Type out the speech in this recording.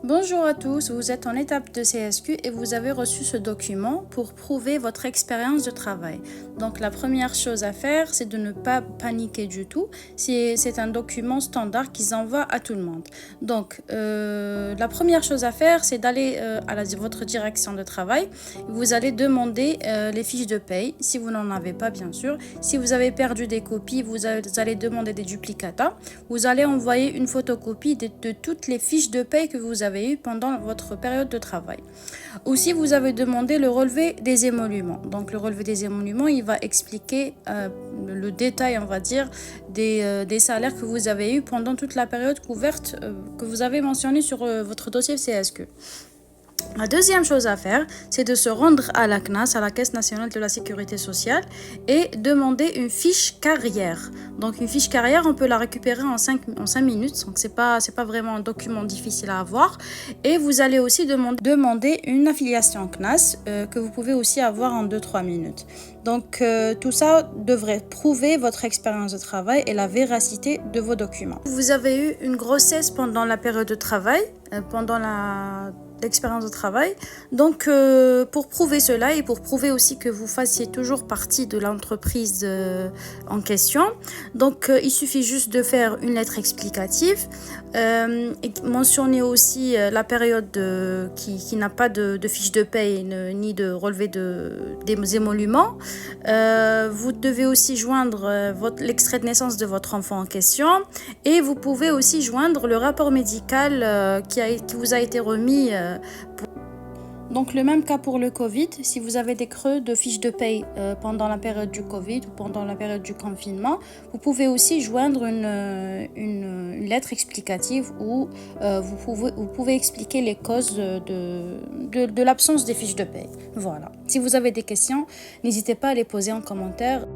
Bonjour à tous, vous êtes en étape de CSQ et vous avez reçu ce document pour prouver votre expérience de travail. Donc la première chose à faire, c'est de ne pas paniquer du tout. C'est un document standard qu'ils envoient à tout le monde. Donc la première chose à faire, c'est d'aller à votre direction de travail. Vous allez demander les fiches de paye, si vous n'en avez pas bien sûr. Si vous avez perdu des copies, vous allez demander des duplicata. Vous allez envoyer une photocopie de toutes les fiches de paye que vous avez eues pendant votre période de travail. Aussi, vous avez demandé le relevé des émoluments. Donc, le relevé des émoluments, il va expliquer le détail, on va dire, des salaires que vous avez eus pendant toute la période couverte que vous avez mentionnée sur votre dossier CSQ. La deuxième chose à faire, c'est de se rendre à la CNAS, à la Caisse nationale de la sécurité sociale, et demander une fiche carrière. Donc une fiche carrière, on peut la récupérer en 5 minutes, donc c'est pas vraiment un document difficile à avoir. Et vous allez aussi demander une affiliation CNAS que vous pouvez aussi avoir en 2-3 minutes. Donc tout ça devrait prouver votre expérience de travail et la véracité de vos documents. Vous avez eu une grossesse pendant la période de travail, pendant l'expérience de travail. Donc, pour prouver cela et pour prouver aussi que vous fassiez toujours partie de l'entreprise en question, donc il suffit juste de faire une lettre explicative et mentionner aussi la période qui n'a pas de fiche de paye ni de relevé des émoluments. Vous devez aussi joindre l'extrait de naissance de votre enfant en question et vous pouvez aussi joindre le rapport médical qui vous a été remis. Donc le même cas pour le Covid, si vous avez des creux de fiches de paye pendant la période du Covid ou pendant la période du confinement, vous pouvez aussi joindre une lettre explicative où vous pouvez expliquer les causes de l'absence des fiches de paye. Voilà. Si vous avez des questions, n'hésitez pas à les poser en commentaire.